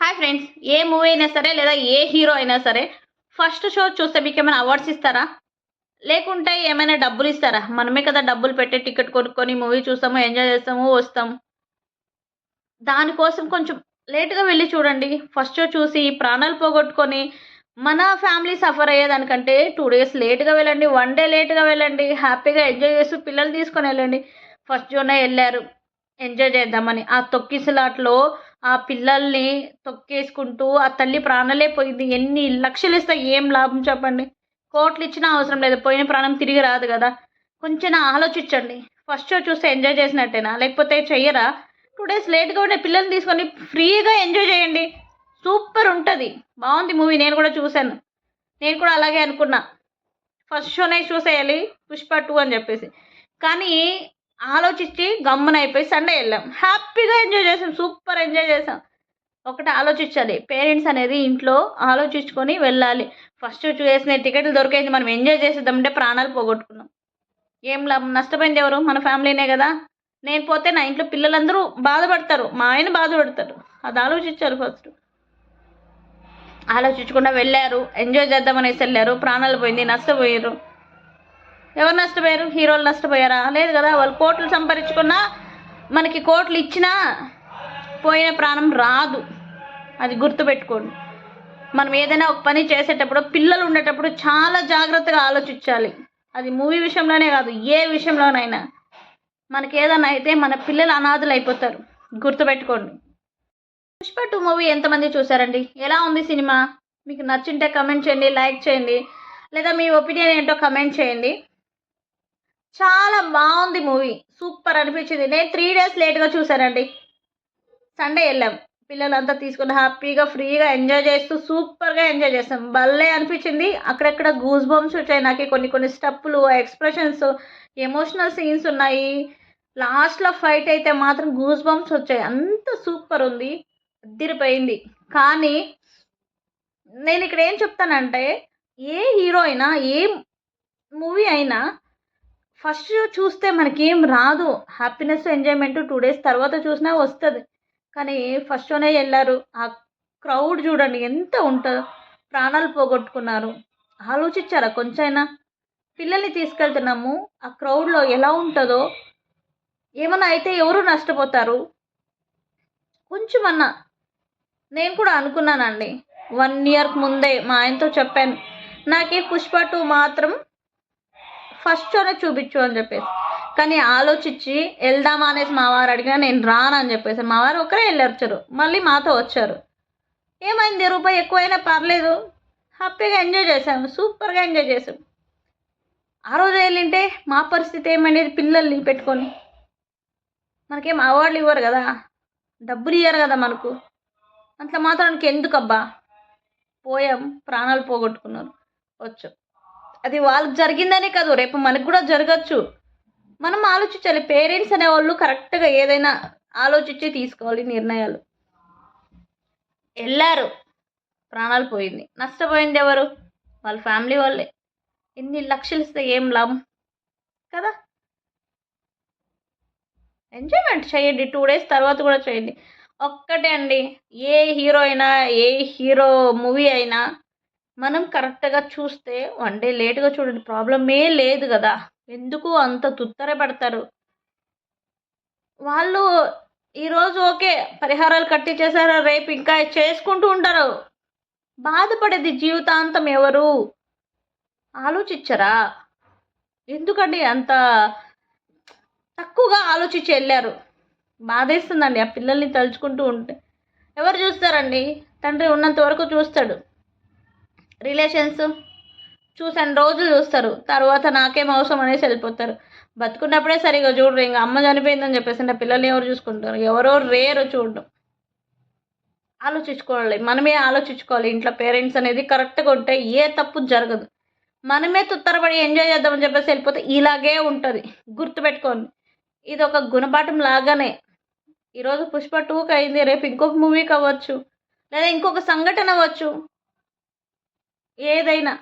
Hi friends. ఏ movie అయినా సరే లేదా ఏ హీరో అయినా సరే ఫస్ట్ షో చూస్తే మీకేమైనా అవార్డ్స్ ఇస్తారా? లేకుంటే ఏమైనా డబ్బులిస్తారా? మనమే కదా డబ్బులు పెట్టి టికెట్ కొనుక్కొని మూవీ చూస్తాము, ఎంజాయ్ చేస్తాము, వస్తాము. దానికోసం కొంచెం లేట్‌గా వెళ్లి చూడండి. ఫస్ట్ షో చూసి ప్రాణాలు పోగొట్టుకొని మన ఫ్యామిలీ సఫర్ అయ్యేదానికంటే 2 డేస్ లేట్‌గా వెళ్ళండి. 1 డే లేట్‌గా వెళ్ళండి. హ్యాపీగా ఎంజాయ్ చేస్తూ పిల్లల్ని తీసుకొనెళ్ళండి. ఫస్ట్ షోనే ఎళ్లారు ఎంజాయ్ చేద్దామని. ఆ తొక్కిసలాటలో ఆ పిల్లల్ని తొక్కేసుకుంటూ ఆ తల్లి ప్రాణాలే పోయింది. ఎన్ని లక్షలిస్తే ఏం లాభం చెప్పండి? కోట్లిచ్చినా అవసరం లేదు. పోయిన ప్రాణం తిరిగి రాదు గదా! కొంచెం ఆలోచించండి. ఫస్ట్ షో చూస్తే ఎంజాయ్ చేసినట్టేనా? లేకపోతే చెయ్యరా? 2 డేస్ లేట్‌గా ఉండే పిల్లల్ని తీసుకొని ఫ్రీగా ఎంజాయ్ చేయండి. సూపర్ ఉంటది. బావుంది మూవీ. నేను కూడా చూసాను. నేను కూడా అలాగే అనుకున్నా. ఫస్ట్ షోనే చూసేయాలి 'పుష్ప 2' అని జెప్పేసి. కానీ ఆలోచించి గమ్మునయిపోయి సండే ఎళ్ళాం. హ్యాపీగా ఎంజాయ్ చేసాం. సూపర్ ఎంజాయ్ చేసాం. ఒకటి ఆలోచించాలి. పేరెంట్స్ అనేది ఇంట్లో ఆలోచించుకొని వెళ్ళాలి. ఫస్ట్ షో చూసేసిన టికెట్లు దొరికేయింది. మనం ఎంజాయ్ చేసేద్దామంటే ప్రాణాలు పోగొట్టుకున్నాం. ఏం లాభం? నష్టపోయింది ఎవరు? మన ఫ్యామిలీనే గదా! నేను పోతే నా ఇంట్లో పిల్లలందరూ బాధపడతారు. మా ఆయన బాధపడతారు. అది ఆలోచించాలి ఫస్ట్. ఆలోచించకుండా వెళ్లారు. ఎంజాయ్ చేద్దామనేసి ఎళ్లారు. ప్రాణాలు పోయింది. నష్టపోయిర్రు. ఎవరు నష్టపోయారు? హీరోలు నష్టపోయారా? లేదు గదా! వాళ్ళు కోట్లు సంపాదించుకున్నా, మనకి కోట్లు ఇచ్చినా పోయిన ప్రాణం రాదు. అది గుర్తుపెట్టుకోండి. మనం ఏదైనా ఒక పని చేసేటప్పుడు, పిల్లలు ఉండేటప్పుడు చాలా జాగ్రత్తగా ఆలోచించాలి. అది మూవీ విషయంలోనే గాదు, ఏ విషయంలోనైనా. మనకేదన్నా అయితే మన పిల్లలు అనాథలయిపోతారు. గుర్తుపెట్టుకోండి. 'పుష్ప 2' మూవీ ఎంతమంది చూసారండి? ఎలా ఉంది సినిమా? మీకు నచ్చుంటే కామెంట్ చేయండి, లైక్ చేయండి. లేదా మీ ఒపీనియన్ ఏంటో కామెంట్ చేయండి. చాలా బావుంది మూవీ. సూపర్ అనిపించింది. నేను 3 డేస్ లేట్‌గా చూసానండి. సండే ఎళ్ళాం. పిల్లలంతా తీసుకొని హ్యాపీగా, ఫ్రీగా ఎంజాయ్ చేస్తూ సూపర్‌గా ఎంజాయ్ చేసాం. భలే అనిపించింది. అక్కడక్కడ గూస్ బంప్స్ వచ్చాయి నాకి. కొన్ని కొన్ని స్టెప్పులు, ఎక్స్‌ప్రెషన్స్, ఎమోషనల్ సీన్స్ ఉన్నాయి. లాస్ట్‌లో ఫైట్ అయితే మాత్రం గూస్ బంప్స్ వచ్చాయి. అంత సూపర్ ఉంది. అద్దిరిపోయింది. కానీ నేనిక్కడ ఏం చెప్తానంటే, ఏ హీరో అయినా, ఏ మూవీ అయినా ఫస్ట్ చూస్తే మనకేం రాదు. హ్యాపీనెస్, ఎంజాయ్‌మెంట్ 2 డేస్ తర్వాత చూసినా వస్తది. కానీ ఫస్ట్ షోనే ఎళ్లారు. ఆ క్రౌడ్ చూడండి ఎంత ఉంటదో. ప్రాణాలు పోగొట్టుకున్నారు. ఆలోచించారా కొంచెమైనా? పిల్లల్ని తీసుకెళ్తున్నాము. ఆ క్రౌడ్‌లో ఎలా ఉంటదో? ఏమన్నా అయితే ఎవరు నష్టపోతారు? కొంచెమన్నా నేను కూడా అనుకున్నానండి. 1 ఇయర్‌కి ముందే మా ఆయనతో చెప్పాను. నాకీ 'పుష్ప 2' మాత్రం ఫస్ట్ షోనే చూపిచ్చు అని జెప్పేసి. కానీ ఆలోచించి ఎళ్దామా అనేసి మా వారు అడిగినా నేను రానని జెప్పేసాను. మా వారు ఒకరే ఎళ్ళొచ్చారు. మళ్ళీ మాతో వచ్చారు. ఏమైంది రూపాయి ఎక్కువైనా పర్లేదు. హ్యాపీగా ఎంజాయ్ చేశాము. సూపర్‌గా ఎంజాయ్ చేసాం. ఆ రోజే ఎళ్ళింటే మా పరిస్థితి ఏమనేది పిల్లల్ని పెట్టుకొని. మనకేం అవార్డులు ఇవ్వరు గదా! డబ్బులియ్యరు గదా మనకు. అంత మాత్రానికి ఎందుకబ్బా! పోయాం. ప్రాణాలు పోగొట్టుకున్నారు. వచ్చాం. అది వాళ్ళకి జరిగిందనే కాదు. రేపు మనకు గూడా జరగొచ్చు. మనం ఆలోచించాలి. పేరెంట్స్ అనేవాళ్ళు కరెక్ట్‌గా ఏదైనా ఆలోచించి తీసుకోవాలి నిర్ణయాలు. ఎళ్లారు. ప్రాణాలు పోయింది. నష్టపోయిందెవరు? వాళ్ళ ఫ్యామిలీ వాళ్ళే. ఎన్ని లక్షలిస్తే ఏం లాభం? కదా! ఎంజాయ్‌మెంట్ చేయండి. 2 డేస్ తర్వాత గూడా చేయండి. ఒక్కటే అండి. ఏ హీరో అయినా, ఏ హీరో మూవీ అయినా మనం కరెక్ట్‌గా చూస్తే 1 డే లేట్‌గా చూడండి. ప్రాబ్లమే లేదు గదా! ఎందుకు అంత తుత్తర పడతారు? వాళ్ళు ఈరోజు ఓకే. పరిహారాలు కట్టిచ్చేసారు. రేపు ఇంకా చేసుకుంటూ ఉంటారు. బాధపడేది జీవితాంతం ఎవరు? ఆలోచిచ్చరా? ఎందుకండి అంత తక్కువగా ఆలోచించి ఎళ్లారు? బాధేస్తుందండి ఆ పిల్లల్ని తలుచుకుంటూ ఉంటే. ఎవరు చూస్తారండి? తండ్రి ఉన్నంత వరకు చూస్తాడు. రిలేషన్స్ చూసన్ని రోజులు చూస్తారు. తర్వాత నాకేం అవసరం అనేసి ఎళ్ళిపోతారు. బతుకున్నప్పుడే సరిగ్గా చూడరు. ఇంగ అమ్మ చనిపోయిందని చెప్పేసి పిల్లల్ని ఎవరు చూసుకుంటారు? ఎవరో రేర్ చూడడం. ఆలోచించుకోవాలి. మనమే ఆలోచించుకోవాలి. ఇంట్లో పేరెంట్స్ అనేది కరెక్ట్‌గా ఉంటే ఏ తప్పు జరగదు. మనమే తుత్తరపడి ఎంజాయ్ చేద్దామని చెప్పేసి ఎళ్ళిపోతే ఇలాగే ఉంటది. గుర్తుపెట్టుకోండి. ఇదొక గుణపాఠం లాగానే. ఈరోజు 'పుష్ప 2'కి అయింది. రేపు ఇంకొక మూవీకి అవ్వచ్చు. లేదా ఇంకొక సంఘటన అవ్వచ్చు. ఏదైనా.